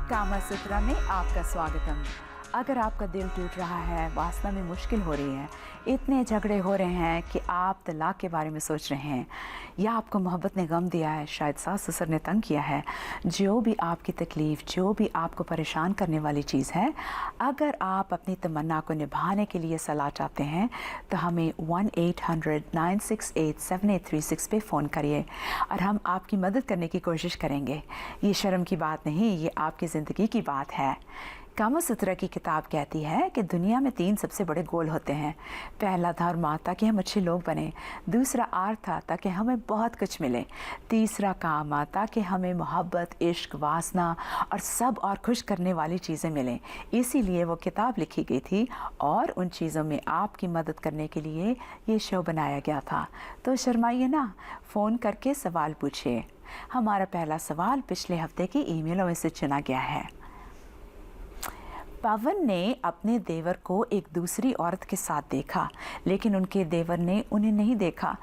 कामासूत्रा में आपका स्वागतम। अगर आपका दिल टूट रहा है, वासना में मुश्किल हो रही है, इतने झगड़े हो रहे हैं कि आप तलाक के बारे में सोच रहे हैं, या आपको मोहब्बत ने गम दिया है, शायद सास ससुर ने तंग किया है, जो भी आपकी तकलीफ़, जो भी आपको परेशान करने वाली चीज़ है, अगर आप अपनी तमन्ना को निभाने के लिए सलाह चाहते हैं तो हमें 1-800-968-7836 पे फ़ोन करिए और हम आपकी मदद करने की कोशिश करेंगे। ये शर्म की बात नहीं, ये आपकी ज़िंदगी की बात है। कामासूत्रा की किताब कहती है कि दुनिया में 3 सबसे बड़े गोल होते हैं। पहला धर्म ताकि हम अच्छे लोग बने, दूसरा अर्थ ताकि हमें बहुत कुछ मिले, तीसरा काम ताकि हमें मोहब्बत, इश्क, वासना और सब और खुश करने वाली चीज़ें मिलें। इसीलिए वो किताब लिखी गई थी और उन चीज़ों में आपकी मदद करने के लिए ये शो बनाया गया था। तो शर्माइए ना, फ़ोन करके सवाल पूछिए। हमारा पहला सवाल पिछले हफ्ते की ईमेलों में से चुना गया है। पवन ने अपने देवर को एक दूसरी औरत के साथ देखा, लेकिन उनके देवर ने उन्हें नहीं देखा।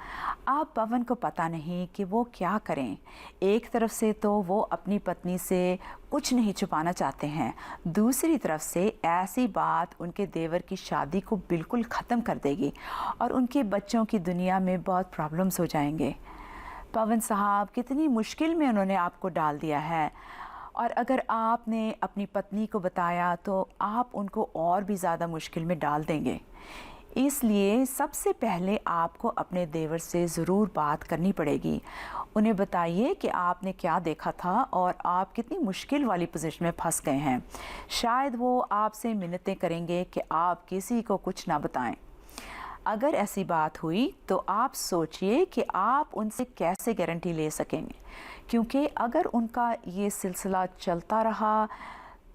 अब पवन को पता नहीं कि वो क्या करें। एक तरफ से तो वो अपनी पत्नी से कुछ नहीं छुपाना चाहते हैं, दूसरी तरफ से ऐसी बात उनके देवर की शादी को बिल्कुल ख़त्म कर देगी और उनके बच्चों की दुनिया में बहुत प्रॉब्लम्स हो जाएंगे। पवन साहब, कितनी मुश्किल में उन्होंने आपको डाल दिया है, और अगर आपने अपनी पत्नी को बताया तो आप उनको और भी ज़्यादा मुश्किल में डाल देंगे। इसलिए सबसे पहले आपको अपने देवर से ज़रूर बात करनी पड़ेगी। उन्हें बताइए कि आपने क्या देखा था और आप कितनी मुश्किल वाली पोजीशन में फंस गए हैं। शायद वो आपसे मिन्नतें करेंगे कि आप किसी को कुछ ना बताएं। अगर ऐसी बात हुई तो आप सोचिए कि आप उनसे कैसे गारंटी ले सकेंगे, क्योंकि अगर उनका ये सिलसिला चलता रहा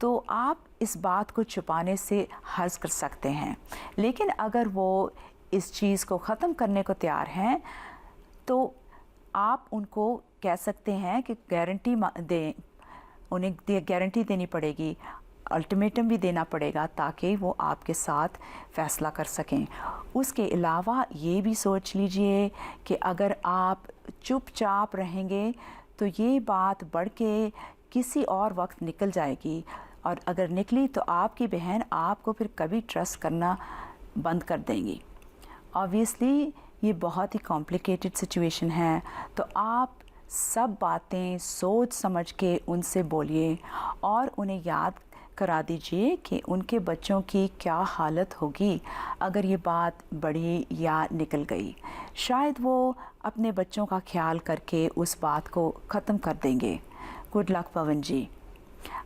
तो आप इस बात को छुपाने से हर्ज कर सकते हैं। लेकिन अगर वो इस चीज़ को ख़त्म करने को तैयार हैं तो आप उनको कह सकते हैं कि गारंटी दें, उन्हें गारंटी देनी पड़ेगी, अल्टीमेटम भी देना पड़ेगा ताकि वो आपके साथ फ़ैसला कर सकें। उसके अलावा ये भी सोच लीजिए कि अगर आप चुपचाप रहेंगे तो ये बात बढ़ के किसी और वक्त निकल जाएगी, और अगर निकली तो आपकी बहन आपको फिर कभी ट्रस्ट करना बंद कर देंगी। ऑब्वियसली ये बहुत ही कॉम्प्लिकेटेड सिचुएशन है, तो आप सब बातें सोच समझ के उनसे बोलिए और उन्हें याद करा दीजिए कि उनके बच्चों की क्या हालत होगी अगर ये बात बढ़ी या निकल गई। शायद वो अपने बच्चों का ख्याल करके उस बात को ख़त्म कर देंगे। गुड लक पवन जी।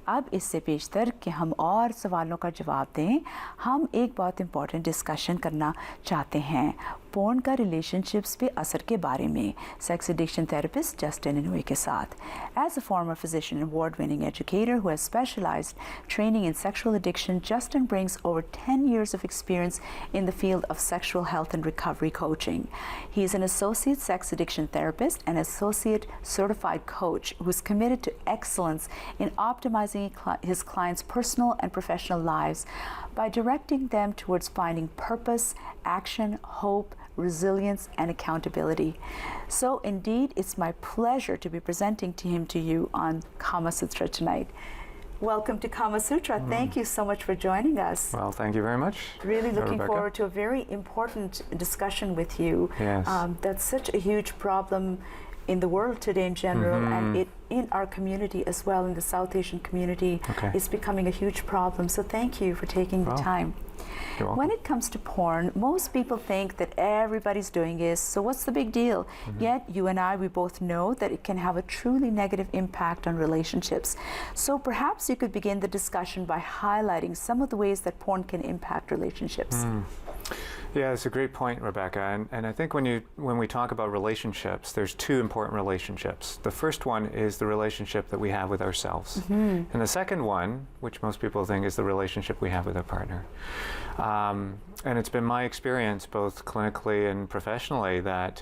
अब इससे पेशतर कि हम और सवालों का जवाब दें, हम एक बहुत इम्पॉर्टेंट डिस्कशन करना चाहते हैं पोर्न का रिलेशनशिप्स पे असर के बारे में sex addiction therapist Justin Inoue के साथ। As a former physician and award-winning educator who has specialized training in sexual addiction, Justin brings over 10 years of experience in the field of sexual health and recovery coaching. He is an associate sex addiction therapist and associate certified coach who is committed to excellence in optimizing his clients' personal and professional lives by directing them towards finding purpose, action, hope, resilience, and accountability. So indeed, it's my pleasure to be presenting to him to you on Kamasutra tonight. Welcome to Kamasutra. Thank you so much for joining us. Well, thank you very much. Really looking Rebecca. forward to a very important discussion with you. Yes. That's such a huge problem in the world today in general, and it in our community as well, in the South Asian community, it's becoming a huge problem. So thank you for taking the time. You're welcome. When it comes to porn, most people think that everybody's doing it, so what's the big deal? Yet you and I, we both know that it can have a truly negative impact on relationships. So perhaps you could begin the discussion by highlighting some of the ways that porn can impact relationships. Yeah, it's a great point, Rebecca. And I think when we talk about relationships, there's 2 important relationships. The first one is the relationship that we have with ourselves. And the second one, which most people think, is the relationship we have with our partner. And it's been my experience, both clinically and professionally, that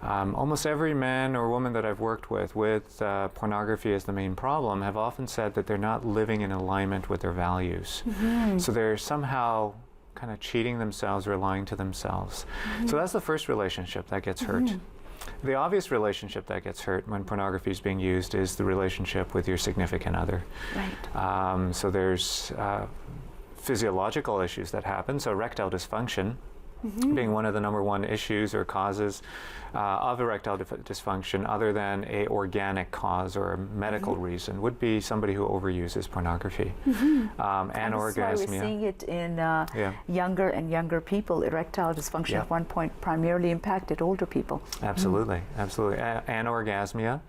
almost every man or woman that I've worked with pornography as the main problem have often said that they're not living in alignment with their values. So they're somehow kind of cheating themselves or lying to themselves. So that's the first relationship that gets hurt. The obvious relationship that gets hurt when pornography is being used is the relationship with your significant other. Right. So there's physiological issues that happen. So erectile dysfunction being one of the number one issues or causes of erectile dysfunction, other than a organic cause or a medical reason, would be somebody who overuses pornography. And that's why we're seeing it in younger and younger people. Erectile dysfunction at one point primarily impacted older people. Absolutely, absolutely. Anorgasmia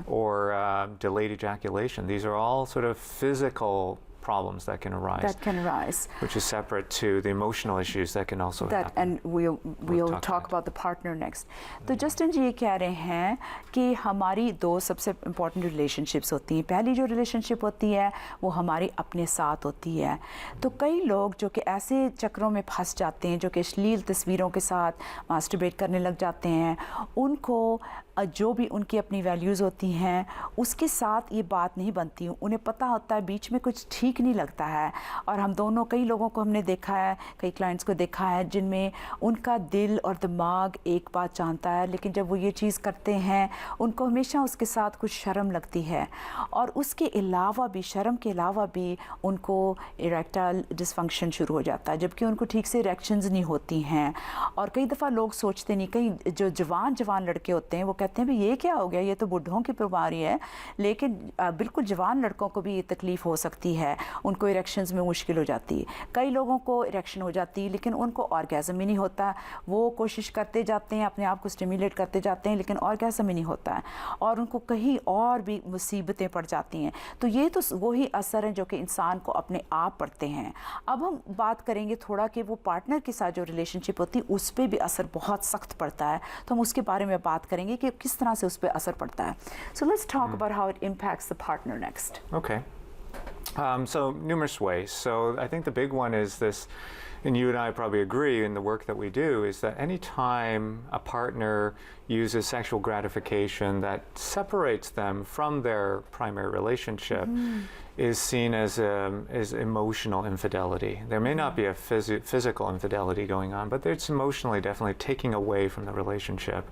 or delayed ejaculation. These are all sort of physical problems that can arise. Which is separate to the emotional issues that can also happen. And we'll talk about the partner next. तो Justin जी ये कह रहे हैं कि हमारी दो सबसे important relationships होती हैं। पहली जो रिलेशनशिप होती है वो हमारी अपने साथ होती है। तो कई लोग जो कि ऐसे चक्रों में फंस जाते हैं, जो कि अश्लील तस्वीरों के साथ मास्टरबेट करने लग जाते हैं, उनको जो भी उनकी अपनी वैल्यूज़ होती हैं उसके साथ ये बात नहीं बनती। उन्हें पता होता है बीच में कुछ ठीक नहीं लगता है। और हम दोनों, कई लोगों को हमने देखा है, कई क्लाइंट्स को देखा है जिनमें उनका दिल और दिमाग एक बात जानता है, लेकिन जब वो ये चीज़ करते हैं उनको हमेशा उसके साथ कुछ शर्म लगती है। और उसके अलावा भी, शर्म के अलावा भी, उनको इरेक्टाइल डिसफंक्शन शुरू हो जाता है, जबकि उनको ठीक से इरेक्शंस नहीं होती हैं। और कई दफ़ा लोग सोचते नहीं, कई जो जवान लड़के होते हैं वो कहते हैं भाई ये क्या हो गया, ये तो बुढ़ों की बीमारी है। लेकिन बिल्कुल जवान लड़कों को भी ये तकलीफ़ हो सकती है, उनको इरेक्शंस में मुश्किल हो जाती है। कई लोगों को इरेक्शन हो जाती है लेकिन उनको ऑर्गेज़म ही नहीं होता। वो कोशिश करते जाते हैं, अपने आप को स्टिमुलेट करते जाते हैं, लेकिन ऑर्गेज़म ही नहीं होता है और उनको कहीं और भी मुसीबतें पड़ जाती हैं। तो ये तो वही असर है जो कि इंसान को अपने आप पड़ते हैं। अब हम बात करेंगे थोड़ा कि वो पार्टनर के साथ जो रिलेशनशिप होती है उस पर भी असर बहुत सख्त पड़ता है। तो हम उसके बारे में बात करेंगे कि किस तरह से उस पर असर पड़ता है। So let's talk about how it impacts the partner next. Okay. So numerous ways. So I think the big one is this, and you and I probably agree in the work that we do, is that any time a partner uses sexual gratification that separates them from their primary relationship is seen as emotional infidelity. There may not be a physical infidelity going on, but it's emotionally definitely taking away from the relationship.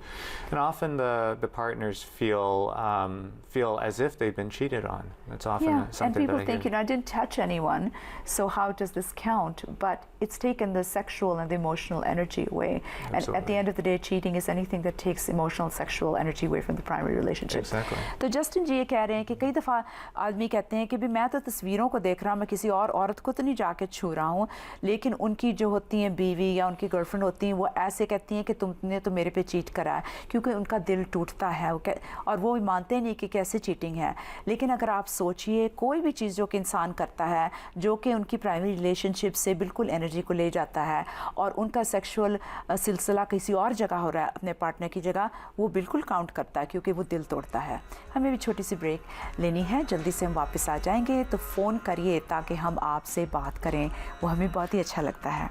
And often the partners feel as if they've been cheated on. That's often something and people that I think, hear. I didn't touch anyone, so how does this count? But it's taken the sexual and the emotional energy away. Absolutely. And at the end of the day, cheating is anything that takes emotional, sexual energy away from the primary relationship. Exactly. तो Justin जी ये कह रहे हैं कि कई दफ़ा आदमी कहते हैं कि भी मैं तो तस्वीरों को देख रहा हूँ, मैं किसी और औरत को तो नहीं जाके छू रहा हूँ, लेकिन उनकी जो होती हैं बीवी या उनकी गर्लफ्रेंड होती हैं वो ऐसे कहती हैं कि तुमने तो मेरे पे चीट करा है, क्योंकि उनका दिल टूटता है और वो मानते नहीं कि कैसे चीटिंग है। लेकिन अगर आप सोचिए, कोई भी चीज़ जो कि इंसान करता है जो कि उनकी प्राइमरी रिलेशनशिप से बिल्कुल एनर्जी को ले जाता है और उनका सेक्सुअल सिलसिला किसी और जगह हो रहा है अपने पार्टनर की जगह, वो बिल्कुल काउंट करता है क्योंकि वो दिल तोड़ता है। हमें भी छोटी सी ब्रेक लेनी है, जल्दी से हम वापस आ जाएंगे। तो फ़ोन करिए ताकि हम आपसे बात करें, वो हमें बहुत ही अच्छा लगता है।